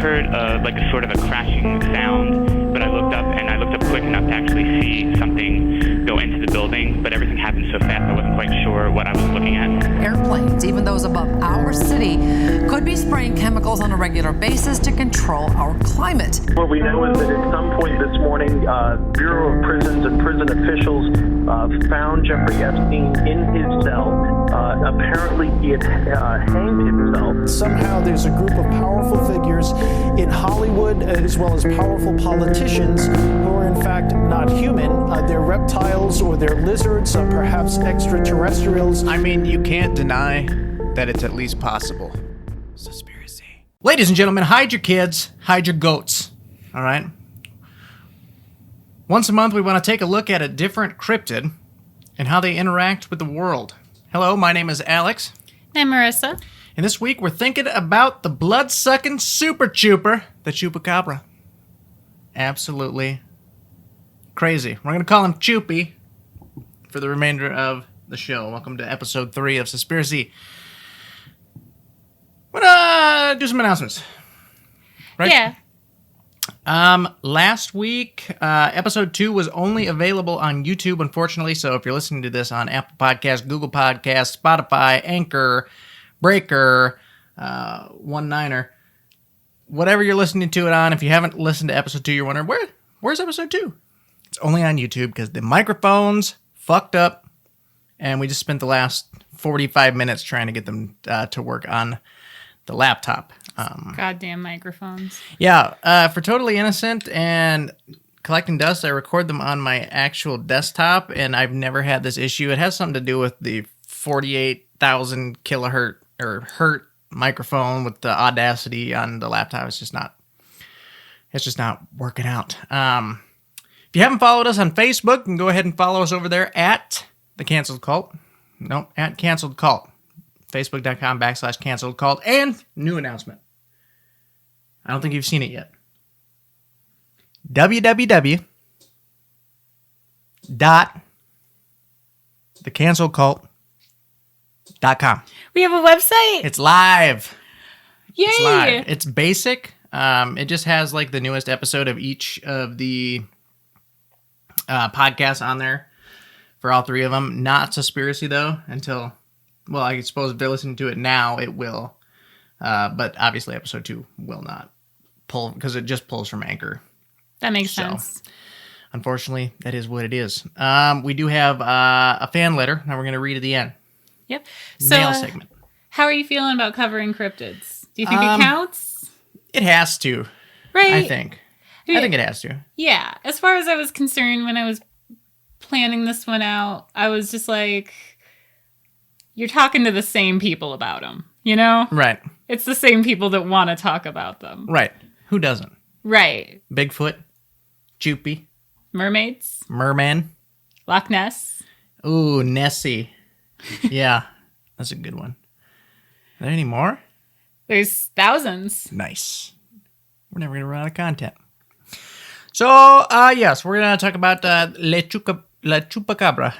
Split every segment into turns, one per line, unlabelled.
heard like a sort of a crashing sound, but I looked up quick enough to actually see something go into the building, but everything happened so fast I wasn't quite sure what I was looking at.
Airplanes, even those above our city, could be spraying chemicals on a regular basis to control our climate.
What we know is that at some point this morning, Bureau of Prisons and prison officials found Jeffrey Epstein in his cell. Apparently he had hanged himself.
Somehow there's a group of powerful figures in Hollywood, as well as powerful politicians who are in fact not human. They're reptiles or they're lizards, perhaps extraterrestrials.
I mean, you can't deny that it's at least possible. SUSpiracy. Ladies and gentlemen, hide your kids, hide your goats. All right? Once a month, we want to take a look at a different cryptid and how they interact with the world. Hello, my name is Alex.
I'm Marissa.
And this week, we're thinking about the blood-sucking super chooper, the Chupacabra. Absolutely crazy. We're going to call him Choopy for the remainder of the show. Welcome to episode 3 of SUSpiracy. We're going to do some announcements. Right?
Yeah.
Last week, episode 2 was only available on YouTube, unfortunately, so if you're listening to this on Apple Podcasts, Google Podcasts, Spotify, Anchor, Breaker, One Niner, whatever you're listening to it on, if you haven't listened to episode 2, you're wondering, where's episode 2? It's only on YouTube because the microphones fucked up, and we just spent the last 45 minutes trying to get them to work on the laptop.
Goddamn microphones.
Yeah, for Totally Innocent and Collecting Dust, I record them on my actual desktop, and I've never had this issue. It has something to do with the 48,000 kilohertz or hertz microphone with the Audacity on the laptop. It's just not working out. If you haven't followed us on Facebook, you can go ahead and follow us over there at The Canceled Cult. Nope, at Canceled Cult. Facebook.com/Canceled Cult. And new announcement. I don't think you've seen it yet. www.thecanceledcult.com.
We have a website.
It's live.
Yay!
It's live. It's basic. It just has like the newest episode of each of the podcasts on there for all 3 of them. Not SUSpiracy though, until, well, I suppose if they're listening to it now, it will. But obviously episode 2 will not pull because it just pulls from Anchor.
That makes sense.
Unfortunately, that is what it is. We do have a fan letter that we're going to read at the end.
Yep. So,
Mail segment.
How are you feeling about covering cryptids? Do you think it counts?
It has to.
Right.
I think it has to.
Yeah. As far as I was concerned when I was planning this one out, I was just like, you're talking to the same people about them, you know?
Right.
It's the same people that want to talk about them.
Right. Who doesn't?
Right.
Bigfoot. Choopy.
Mermaids.
Merman.
Loch Ness.
Ooh, Nessie. Yeah. That's a good one. Are there any more?
There's thousands.
Nice. We're never going to run out of content. So, yes, we're going to talk about La Chupacabra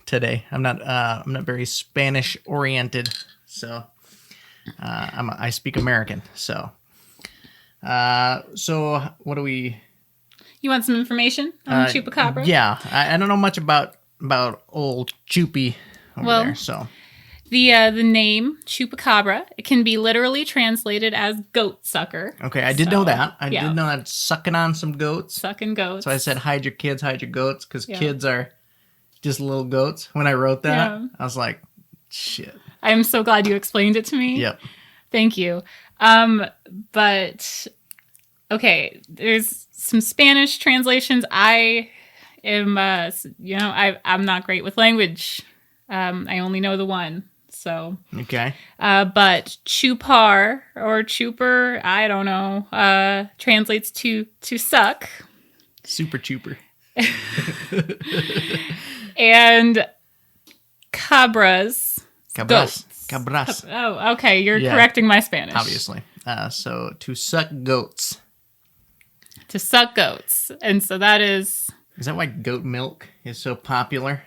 today. I'm not very Spanish oriented, so I speak American. So what do we?
You want some information on the Chupacabra?
Yeah, I don't know much about old Choopy over there. So
the name Chupacabra, it can be literally translated as goat sucker.
Okay, I did know that. I did know that sucking on some goats.
Sucking goats.
So I said hide your kids, hide your goats, because kids are just little goats. When I wrote that, I was like, shit.
I'm so glad you explained it to me.
Yep.
Thank you. But okay, there's some Spanish translations. I am, I'm not great with language. I only know the one. So
okay.
But chupar or chooper, I don't know, translates to suck.
Super chooper.
And cabras.
Cabras.
Goats.
Cabras.
Oh, okay. You're correcting my Spanish.
Obviously. So to suck goats.
To suck goats. And so that is...
Is that why goat milk is so popular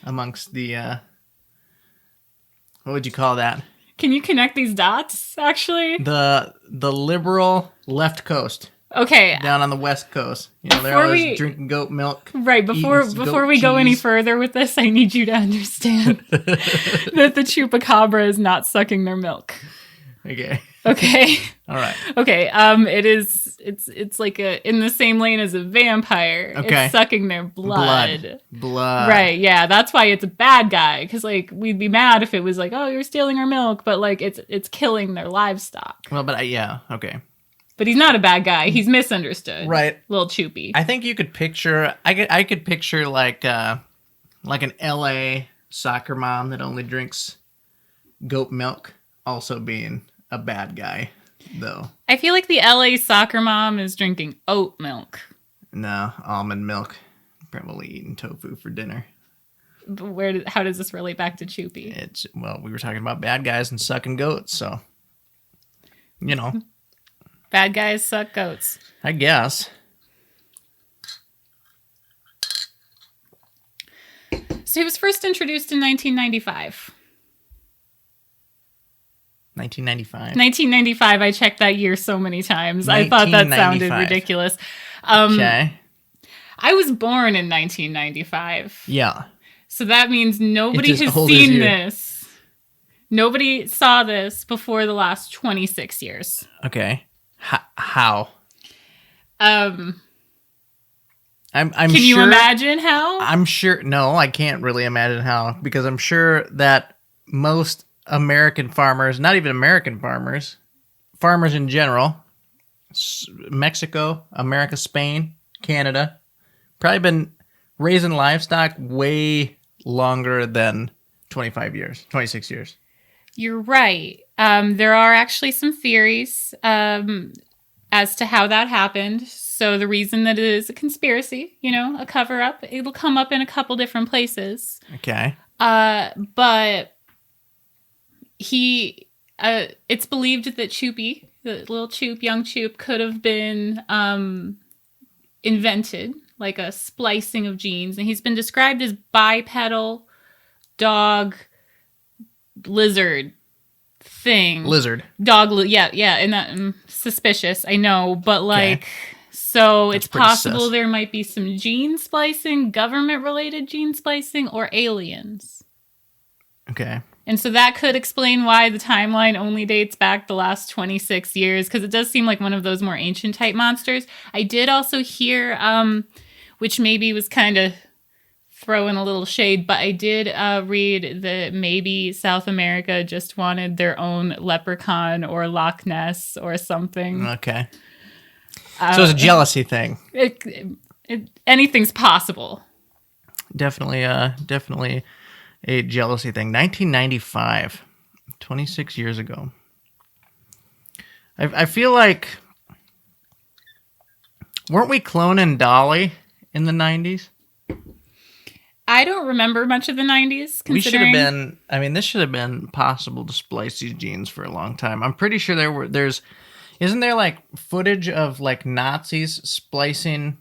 amongst the... what would you call that?
Can you connect these dots, actually?
The liberal left coast,
Okay.
down on the west coast. You know, they're
Before
always drinking goat milk.
Right, before
goat
we go any
cheese.
further with this, I need you to understand that the chupacabra is not sucking their milk.
Okay.
Okay.
All right.
Okay. It's like in the same lane as a vampire.
Okay.
It's sucking their blood.
Blood.
Right. Yeah. That's why it's a bad guy. Because like we'd be mad if it was like, oh, you're stealing our milk, but like it's killing their livestock.
Well, but yeah. Okay.
But he's not a bad guy. He's misunderstood.
Right.
Little Choopy.
I think you could picture. I could picture like an LA soccer mom that only drinks goat milk, also being a bad guy, though.
I feel like the LA soccer mom is drinking oat milk.
No, almond milk. Probably eating tofu for dinner.
But how does this relate back to Choopy?
We were talking about bad guys and sucking goats, so you know.
Bad guys suck goats.
I guess.
So he was first introduced in 1995.
1995.
1995. I checked that year so many times. I thought that sounded
1995.
ridiculous.
Okay.
I was born in 1995.
Yeah.
So that means nobody
It's as
has
old as
seen
you.
this. Nobody saw this before the last 26 years.
Okay. How?
I'm
I'm
Can
sure,
you imagine how?
I'm sure. No, I can't really imagine how, because I'm sure that most American farmers, not even American farmers, farmers in general, Mexico, America, Spain, Canada, probably been raising livestock way longer than 25 years, 26 years.
You're right. There are actually some theories as to how that happened. So the reason that it is a conspiracy, a cover-up, it'll come up in a couple different places.
Okay.
But it's believed that Choopy, the little young Choop, could have been invented, like a splicing of genes. And he's been described as bipedal dog lizard thing.
Lizard.
Yeah, and that suspicious, I know, but like, so
That's
it's
pretty
possible
sus.
there might be some gene splicing, government-related gene splicing, or aliens.
Okay.
And so that could explain why the timeline only dates back the last 26 years, because it does seem like one of those more ancient type monsters. I did also hear, which maybe was kind of throwing a little shade, but I did read that maybe South America just wanted their own leprechaun or Loch Ness or something.
Okay. So it's a jealousy thing.
Anything's possible.
Definitely a jealousy thing. 1995, 26 years ago. I feel like, weren't we cloning Dolly in the 90s?
I don't remember much of the 90s.
We should have been. I mean, this should have been possible to splice these genes for a long time. I'm pretty sure isn't there like footage of like Nazis splicing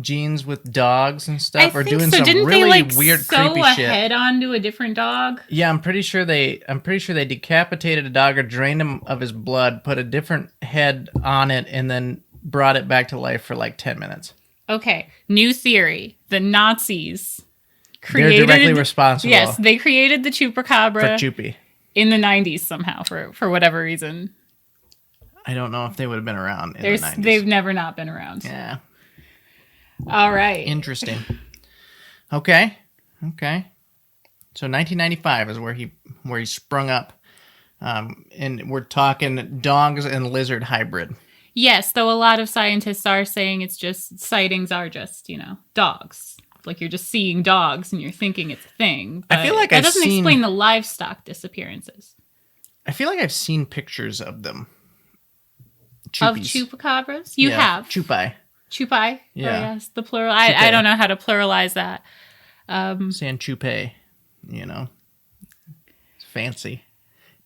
genes with dogs and stuff, or doing some
Didn't
really
they, like,
weird,
sew
creepy
a
shit?
head onto a different dog?
Yeah, I'm pretty sure they decapitated a dog or drained him of his blood, put a different head on it, and then brought it back to life for like 10 minutes.
Okay, new theory. The Nazis created...
They're directly responsible.
Yes, they created the Chupacabra
for Choopy.
in the 90s somehow, for whatever reason.
I don't know if they would have been around in the 90s.
They've never not been around.
Yeah.
All right.
Interesting. Okay. So 1995 is where he sprung up. And we're talking dogs and lizard hybrid.
Yes, though a lot of scientists are saying sightings are just, dogs. Like you're just seeing dogs and you're thinking it's a thing.
I feel like
that
I've
doesn't
seen-
explain the livestock disappearances.
I feel like I've seen pictures of them.
Of
Chupies.
chupacabras? You have.
Chupai.
Chupai?
Yeah.
Oh, yes, the plural. I don't know how to pluralize that.
Saying chupe, It's fancy.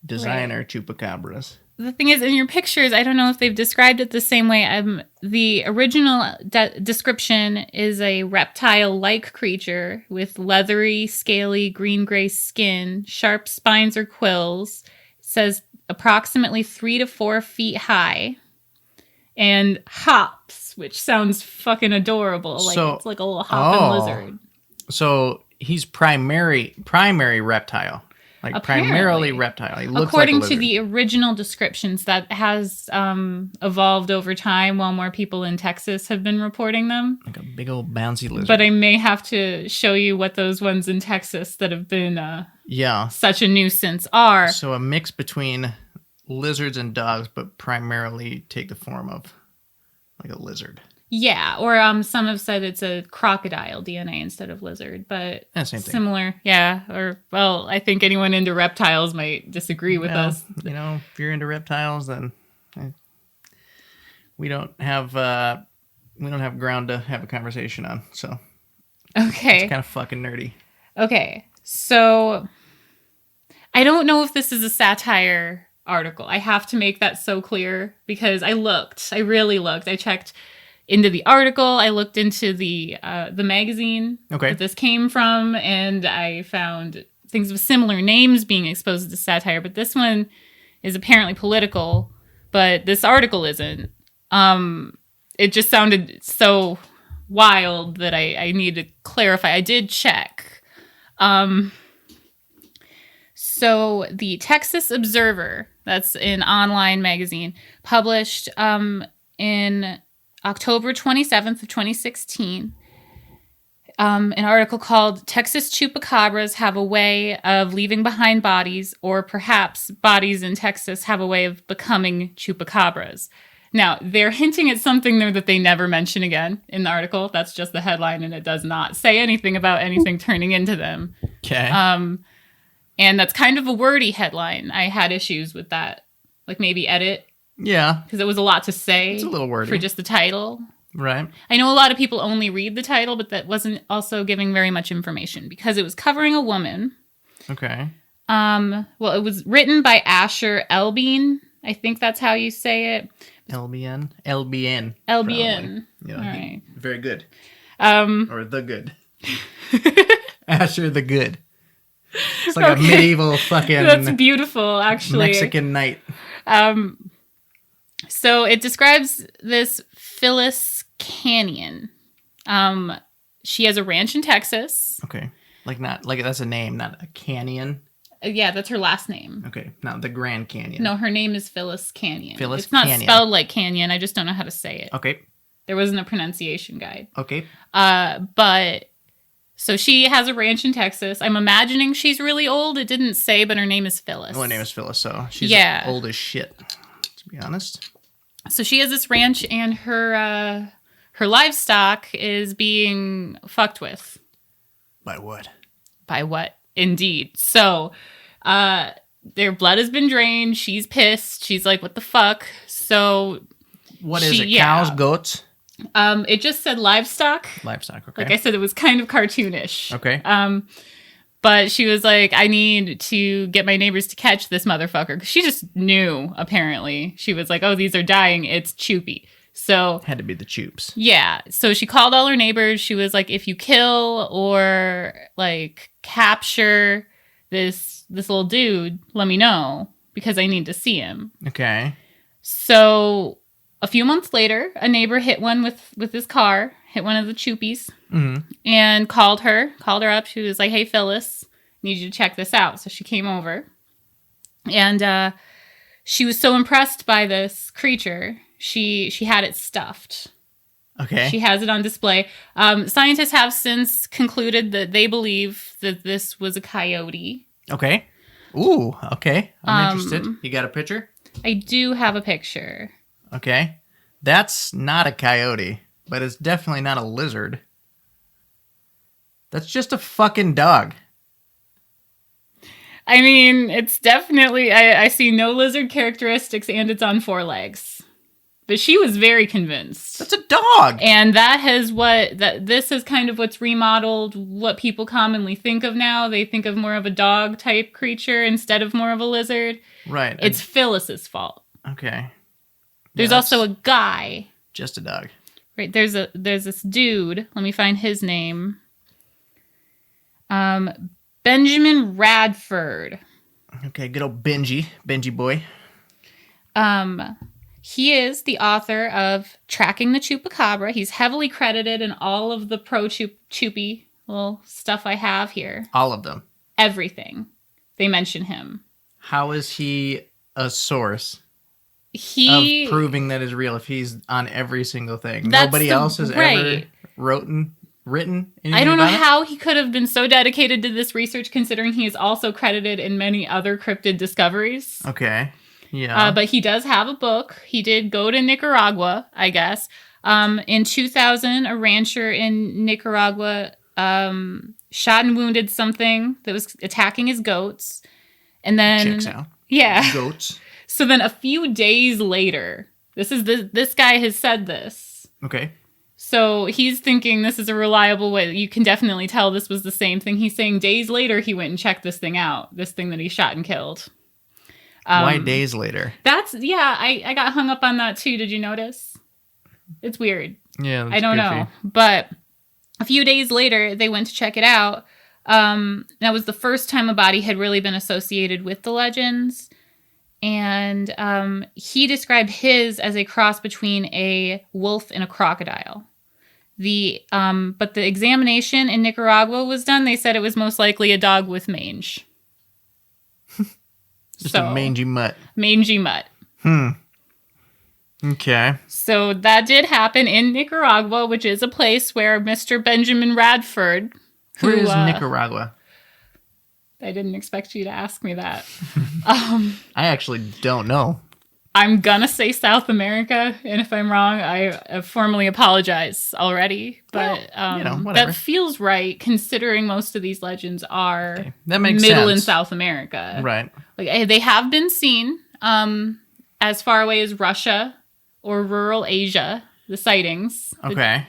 Designer chupacabras.
The thing is, in your pictures, I don't know if they've described it the same way. The original description is a reptile-like creature with leathery, scaly, green-gray skin, sharp spines or quills. It says approximately 3 to 4 feet high, and hops, which sounds fucking adorable. Like
So-
it's like a little hopping
Oh.
lizard.
So he's primary reptile. Like primarily
Apparently.
reptile. He looks
According
like a
to
lizard.
the original descriptions, that has evolved over time while more people in Texas have been reporting them.
Like a big old bouncy lizard.
But I may have to show you what those ones in Texas that have been
yeah.
such a nuisance are.
So a mix between lizards and dogs, but primarily take the form of like a lizard.
Yeah, or some have said it's a crocodile DNA instead of lizard, but
Yeah, same thing.
similar. Yeah, or well, I think anyone into reptiles might disagree with
Well,
us.
You know, if you're into reptiles, then we don't have ground to have a conversation on. So
Okay.
it's kind of fucking nerdy.
Okay, so I don't know if this is a satire article. I have to make that so clear because I really looked. I checked into the article. I looked into the magazine
Okay.
that this came from, and I found things with similar names being exposed to satire. But this one is apparently political, but this article isn't. It just sounded so wild that I need to clarify. I did check. So the Texas Observer, that's an online magazine, published in October 27th of 2016, an article called "Texas Chupacabras Have a Way of Leaving Behind Bodies, or Perhaps Bodies in Texas Have a Way of Becoming Chupacabras." Now, they're hinting at something there that they never mention again in the article. That's just the headline, and it does not say anything about anything turning into them.
Okay.
And that's kind of a wordy headline. I had issues with that. Like maybe edit,
yeah.
because it was a lot to say.
It's a little wordy.
For just the title.
Right.
I know a lot of people only read the title, but that wasn't also giving very much information because it was covering a woman.
Okay.
Well, it was written by Asher Elbein. I think that's how you say it.
LBN.
Elbein.
probably. Yeah.
All right.
Very good.
Um,
Or the good. Asher the good. It's like
Okay.
a medieval fucking
that's beautiful, actually.
Mexican knight.
So it describes this Phyllis Canyon. She has a ranch in Texas.
Okay. Like that's a name, not a canyon.
Yeah, that's her last name.
Okay. Not the Grand Canyon.
No, her name is Phyllis Canyon.
Phyllis
it's not
Canyon.
spelled like canyon. I just don't know how to say it.
Okay.
There wasn't a pronunciation guide.
Okay.
But so she has a ranch in Texas. I'm imagining she's really old. It didn't say, but her name is Phyllis.
Well, her name is Phyllis, so she's old as shit, to be honest.
So she has this ranch, and her livestock is being fucked with.
By what?
By what? Indeed. So their blood has been drained. She's pissed. She's like, what the fuck? So
What is it? Cows, goats?
it just said livestock.
Livestock, okay.
Like I said, it was kind of cartoonish.
Okay.
But she was like, I need to get my neighbors to catch this motherfucker. 'Cause she just knew, apparently. She was like, oh, these are dying. It's Choopy. So
Had to be the Choops.
yeah. So she called all her neighbors. She was like, if you kill or like capture this little dude, let me know because I need to see him.
Okay.
So a few months later, a neighbor hit one with his car, hit one of the Choopies, and called her up. She was like, hey, Phyllis, need you to check this out. So she came over, and she was so impressed by this creature, she had it stuffed.
Okay.
She has it on display. Scientists have since concluded that they believe that this was a coyote.
Okay. Ooh, okay. I'm interested. You got a picture?
I do have a picture.
Okay. That's not a coyote, but it's definitely not a lizard. That's just a fucking dog.
I mean, it's definitely, I see no lizard characteristics, and it's on 4 legs. But she was very convinced.
That's a dog.
And this is kind of what's remodeled what people commonly think of now. They think of more of a dog type creature instead of more of a lizard.
Right.
It's Phyllis's fault.
Okay.
There's also a guy.
Just a dog.
Right, there's this dude. Let me find his name. Benjamin Radford.
Okay, good old Benji boy.
He is the author of Tracking the Chupacabra. He's heavily credited in all of the pro-Chuppy little stuff I have here.
All of them.
Everything. They mention him.
How is he a source of proving that is real if he's on every single thing? Nobody else has ever written anything
I don't know
about it?
how he could have been so dedicated to this research, considering he is also credited in many other cryptid discoveries.
Okay. Yeah.
But he does have a book. He did go to Nicaragua, I guess. In 2000, a rancher in Nicaragua shot and wounded something that was attacking his goats. And then...
Checks out.
Yeah.
Goats.
So then a few days later, this guy has said this.
Okay.
So he's thinking this is a reliable way. You can definitely tell this was the same thing. He's saying days later he went and checked this thing out, this thing that he shot and killed.
Why days later?
I got hung up on that too. Did you notice? It's weird.
Yeah, that's
I don't
goofy.
know. But a few days later, they went to check it out. That was the first time a body had really been associated with the legends. And he described his as a cross between a wolf and a crocodile. But the examination in Nicaragua was done. They said it was most likely a dog with mange.
Just a mangy mutt.
Mangy mutt.
Okay.
So that did happen in Nicaragua, which is a place where Mr. Benjamin Radford...
Where is Nicaragua?
I didn't expect you to ask me that.
I actually don't know.
I'm gonna say South America, and if I'm wrong, I formally apologize already. But
whatever.
that feels right, considering most of these legends are
That makes
Middle
sense.
and South America.
Right.
Like they have been seen as far away as Russia or rural Asia, the sightings.
Okay.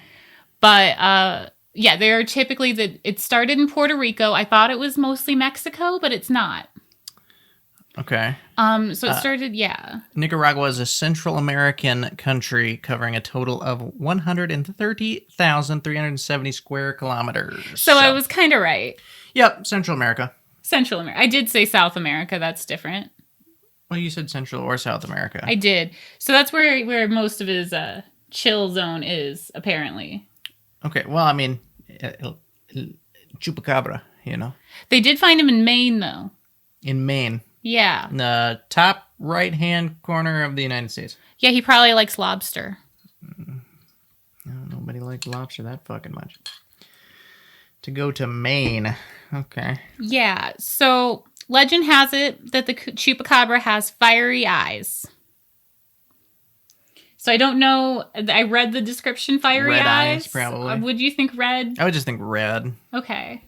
But yeah, they are typically it started in Puerto Rico. I thought it was mostly Mexico, but it's not.
Okay.
So it started, yeah.
Nicaragua is a Central American country covering a total of 130,370 square kilometers.
So I was kind of right.
Yep, Central America.
Central America. I did say South America. That's different.
Well, you said Central or South America.
I did. So that's where most of his chill zone is, apparently.
Okay, well, I mean, Chupacabra,
They did find him in Maine, though.
in Maine.
Yeah.
In the top right-hand corner of the United States.
Yeah, he probably likes lobster.
No, nobody likes lobster that fucking much. To go to Maine. Okay.
Yeah. So legend has it that the Chupacabra has fiery eyes. So I don't know. I read the description, fiery
Red
eyes.
eyes, probably.
Would you think red?
I would just think red.
Okay.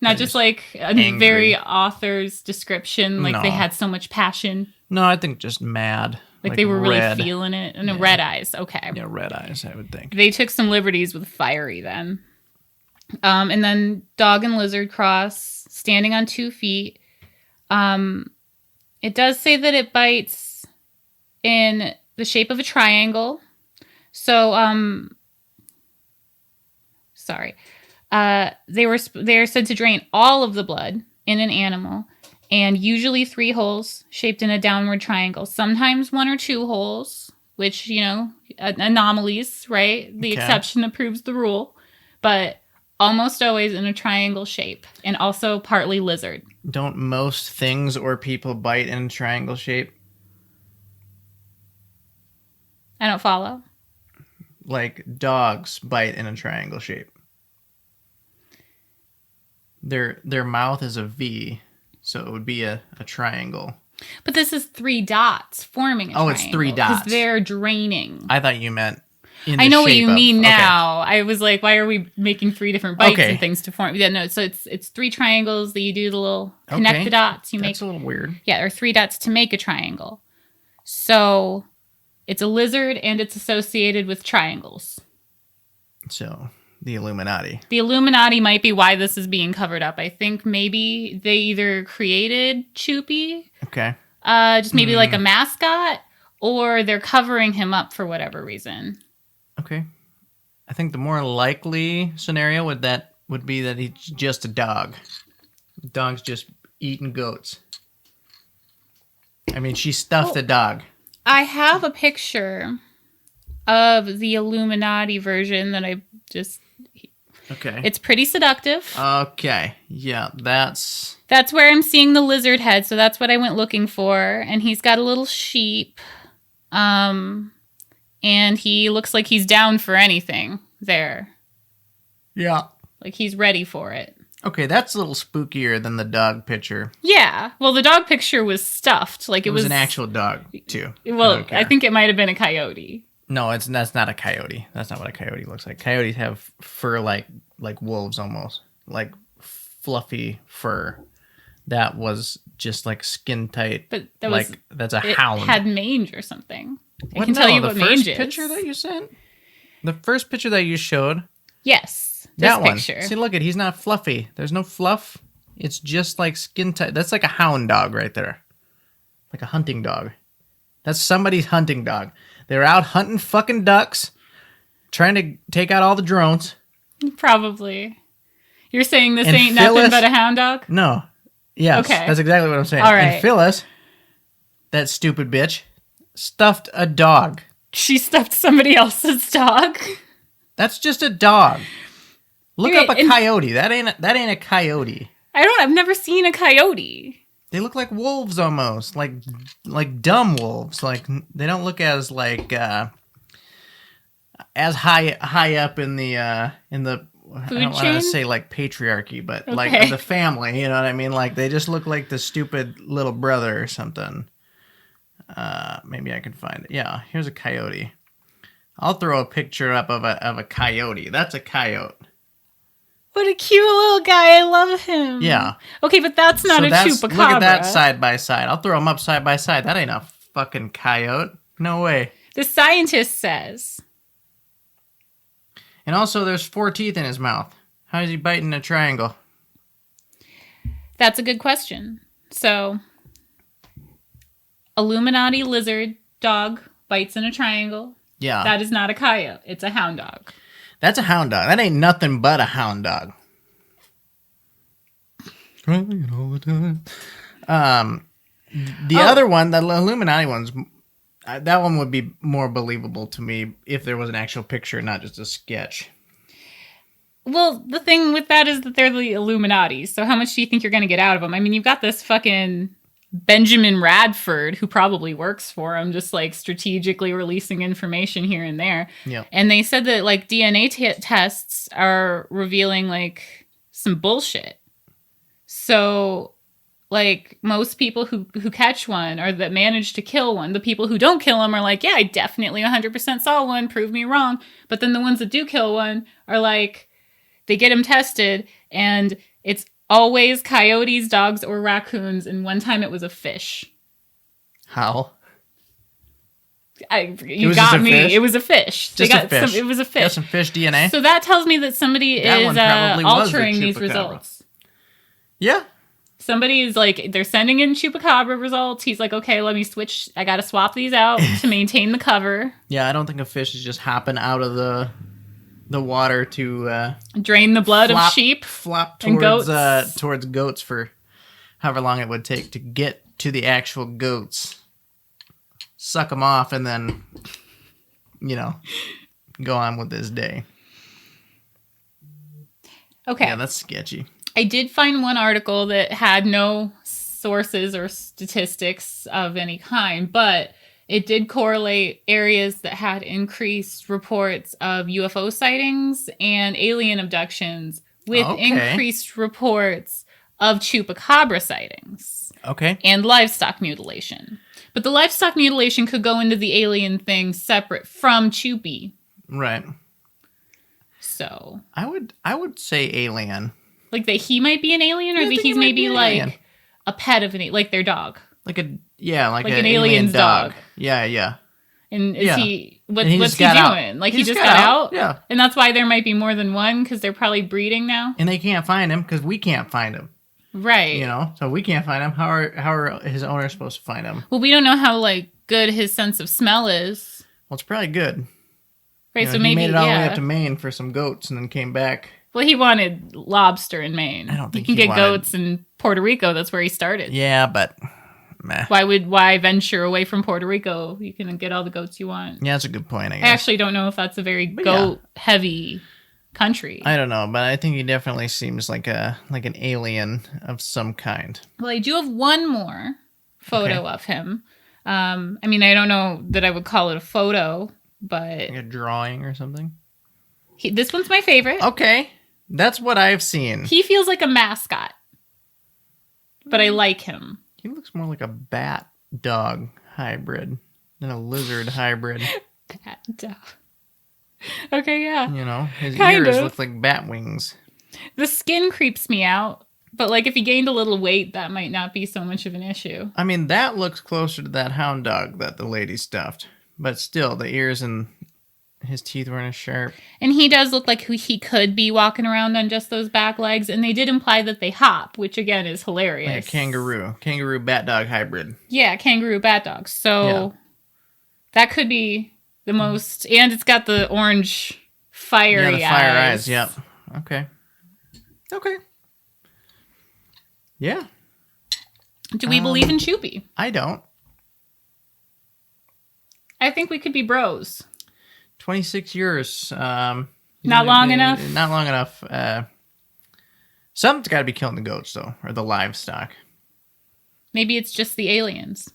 Not just
just
like a
angry.
very author's description, like they
No.
had so much passion.
No, I think just mad.
Like they were really
red.
feeling it. And red eyes. Okay.
Yeah, red eyes, I would think.
They took some liberties with fiery then. And then dog and lizard cross, standing on 2 feet. It does say that it bites in the shape of a triangle. So, sorry. They're said to drain all of the blood in an animal, and usually 3 holes shaped in a downward triangle. Sometimes 1 or 2 holes, which, anomalies, right? The
Okay.
exception that proves the rule. But almost always in a triangle shape, and also partly lizard.
Don't most things or people bite in a triangle shape?
I don't follow.
Like dogs bite in a triangle shape. Their mouth is a V, so it would be a triangle.
But this is 3 dots forming a
Oh,
triangle.
it's 3 dots.
Because they're draining.
I thought you meant in the
I know what
shape
you
of-
mean
okay.
now. I was like, why are we making 3 different bites
Okay.
and things to form? Yeah, no, so it's 3 triangles that you do the little connect
Okay.
the dots. You
That's
make
a little weird.
Yeah, or 3 dots to make a triangle. So it's a lizard and it's associated with triangles.
So, the Illuminati.
The Illuminati might be why this is being covered up. I think maybe they either created Chuppy,
Okay.
just maybe like a mascot, or they're covering him up for whatever reason.
Okay. I think the more likely scenario would be that he's just a dog. Dog's just eating goats. I mean, she stuffed the dog.
I have a picture of the Illuminati version that I just...
Okay.
It's pretty seductive.
Okay. Yeah, that's
where I'm seeing the lizard head, so that's what I went looking for. And he's got a little sheep. And he looks like he's down for anything there.
Yeah.
Like he's ready for it.
Okay, that's a little spookier than the dog picture.
Yeah. Well, the dog picture was stuffed. Like it was
an actual dog, too.
Well, I think it might have been a coyote.
No, that's not a coyote. That's not what a coyote looks like. Coyotes have fur like wolves almost. Like fluffy fur. That was just like skin tight.
But that
that's a
it
hound.
had mange or something. I can tell you what mange is.
The first picture that you sent? The first picture that you showed?
Yes.
That one.
Picture.
See, look, he's not fluffy. There's no fluff. It's just like skin tight. That's like a hound dog right there. Like a hunting dog. That's somebody's hunting dog. They're out hunting fucking ducks, trying to take out all the drones.
Probably. You're saying this
And
ain't
Phyllis,
nothing but a hound dog?
No. Yes,
Okay.
That's exactly what I'm saying.
All right.
And Phyllis, that stupid bitch, stuffed a dog.
She stuffed somebody else's dog?
That's just a dog. Look
Okay,
up a coyote. That ain't a coyote.
I've never seen a coyote.
They look like wolves almost, like dumb wolves. Like they don't look as as high up in the I don't want to
chain?
say like patriarchy, but
Okay.
like of the family. You know what I mean? Like they just look like the stupid little brother or something. Maybe I can find it. Yeah, here's a coyote. I'll throw a picture up of a coyote. That's a coyote.
What a cute little guy. I love him.
Yeah.
Okay, but that's not a chupacabra.
Look at that side by side. I'll throw them up side by side. That ain't a fucking coyote. No way.
The scientist says.
And also, there's 4 teeth in his mouth. How is he biting a triangle?
That's a good question. So, Illuminati lizard dog bites in a triangle.
Yeah.
That is not a coyote. It's a hound dog.
That's a hound dog. That ain't nothing but a hound dog. Crying all the time. The other one, the Illuminati one's, that one would be more believable to me if there was an actual picture, not just a sketch.
Well, the thing with that is that they're the Illuminati. So how much do you think you're going to get out of them? I mean, you've got this fucking Benjamin Radford, who probably works for him, just like strategically releasing information here and there.
Yeah.
And they said that like DNA tests are revealing like some bullshit. So like most people who catch one or that manage to kill one, the people who don't kill them are like, yeah, I definitely 100% saw one, prove me wrong. But then the ones that do kill one are like, they get them tested and it's always coyotes, dogs, or raccoons, and one time it was a fish.
How?
You got me. Fish? It was a fish.
Just a fish.
It was a fish.
Got some fish DNA.
So that tells me that somebody is altering these results.
Yeah.
Somebody is like, they're sending in Chupacabra results. He's like, okay, let me switch. I got to swap these out to maintain the cover.
Yeah, I don't think a fish is just hopping out of the water to
drain the blood of sheep,
flop
and
towards
goats.
Towards goats for however long it would take to get to the actual goats, suck them off, and then go on with this day.
Okay,
yeah, that's sketchy.
I did find one article that had no sources or statistics of any kind, but it did correlate areas that had increased reports of UFO sightings and alien abductions with increased reports of Chupacabra sightings.
Okay.
And livestock mutilation. But the livestock mutilation could go into the alien thing separate from Chuppy.
Right.
So.
I would say alien.
Like that he might be an alien, or that he's maybe like a pet of like their dog.
Like an
alien's dog.
Yeah.
And is he? What's he doing?
Out.
Like he just got out.
Yeah.
And that's why there might be more than one, because they're probably breeding now.
And they can't find him because we can't find him.
Right.
So we can't find him. How are his owners supposed to find him?
Well, we don't know how like good his sense of smell is.
Well, it's probably good.
Right. So
he
maybe
made it all the way up to Maine for some goats and then came back.
Well, he wanted lobster in Maine.
I don't think
he can get goats in Puerto Rico. That's where he started.
Yeah, but meh.
Why venture away from Puerto Rico? You can get all the goats you want.
Yeah, that's a good point, I
I
guess.
actually don't know if that's a very goat-heavy country.
I don't know, but I think he definitely seems like an alien of some kind.
Well, I do have one more photo of him. I mean, I don't know that I would call it a photo, but...
Like a drawing or something?
This one's my favorite.
Okay. That's what I've seen.
He feels like a mascot, but I like him.
He looks more like a bat dog hybrid than a lizard hybrid.
Bat dog. Okay, yeah.
You know, his
Kind
ears
of.
look like bat wings.
The skin creeps me out, but like if he gained a little weight, that might not be so much of an issue.
I mean, that looks closer to that hound dog that the lady stuffed. But still, the ears and his teeth weren't as sharp.
And he does look like he could be walking around on just those back legs, and they did imply that they hop, which again is hilarious.
Like a kangaroo bat dog hybrid.
Yeah, kangaroo bat dog. So that could be the most, and it's got the orange fiery
the fire eyes. Yep. Okay. Yeah.
Do we believe in Choopy?
I don't.
I think we could be bros.
26 years.
Not long enough?
Not long enough. Something's got to be killing the goats, though, or the livestock.
Maybe it's just the aliens.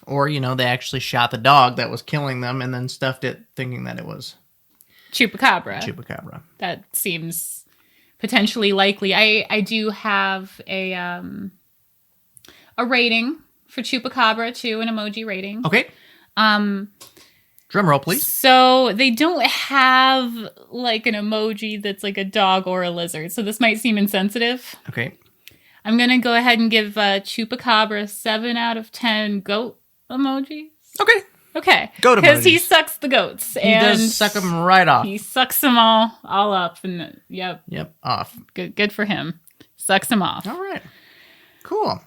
Or, they actually shot the dog that was killing them and then stuffed it thinking that it was
Chupacabra. That seems potentially likely. I do have a rating for Chupacabra too, an emoji rating.
Okay. Drum roll, please.
So they don't have like an emoji that's like a dog or a lizard. So this might seem insensitive.
Okay.
I'm going to go ahead and give Chupacabra 7 out of 10 goat emojis. Okay.
Goat
Because he
emojis.
sucks the goats.
He does suck them right off.
He sucks them all up. And yep,
off.
good for him. Sucks them off.
All right. Cool.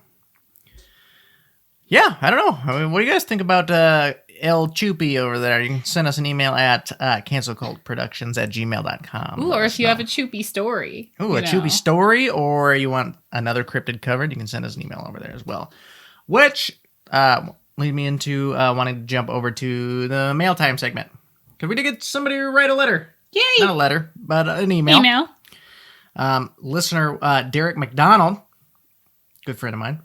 Yeah, I don't know. I mean, what do you guys think about El Choopy over there? You can send us an email at cancelcultproductions@gmail.com.
Ooh, or if you have a Choopy story.
Ooh, a Choopy story, or you want another cryptid covered, you can send us an email over there as well. Which lead me into wanting to jump over to the mail time segment. Because we did get somebody to write a letter.
Yay!
Not a letter, but an email. Listener Derek McDonald, good friend of mine,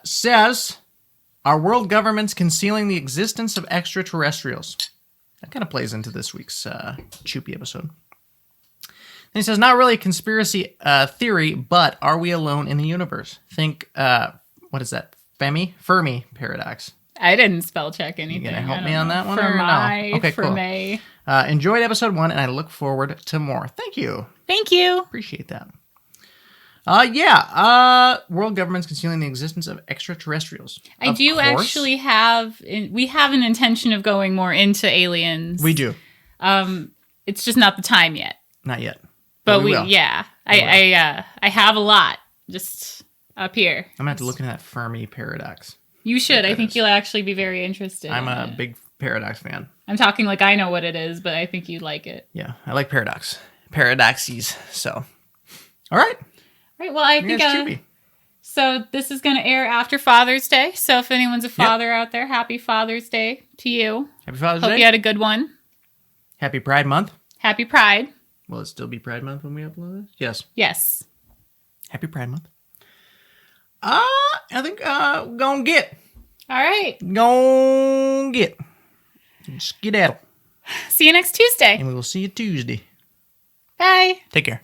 says, "Are world governments concealing the existence of extraterrestrials?" That kind of plays into this week's Choopy episode. And he says, "Not really a conspiracy theory, but are we alone in the universe? Think, what is that? Fermi paradox."
I didn't spell check anything.
You gonna help
I
me
don't
on
know.
that one?
For
or
my,
no? Okay,
for
cool.
May.
Enjoyed episode 1, and I look forward to more. Thank you.
Thank you.
Appreciate that. World governments concealing the existence of extraterrestrials.
I do actually we have an intention of going more into aliens.
We do.
It's just not the time yet.
Not yet.
But
we will.
I have a lot just up here.
I'm going to have to look into that Fermi paradox.
You should. I think you'll actually be very interested.
I'm
in
a
it.
big paradox fan.
I'm talking like I know what it is, but I think you'd like it.
Yeah, I like paradoxes. So, all right.
Right. Well, I think so. This is going to air after Father's Day. So if anyone's a father out there, happy Father's Day to you.
Happy Father's
Hope
Day.
you had a good one.
Happy Pride Month.
Happy Pride.
Will it still be Pride Month when we upload this? Yes.
Yes.
Happy Pride Month. I think gonna get.
All right.
Gonna get. Skedaddle.
See you next Tuesday.
And we will see you Tuesday.
Bye.
Take care.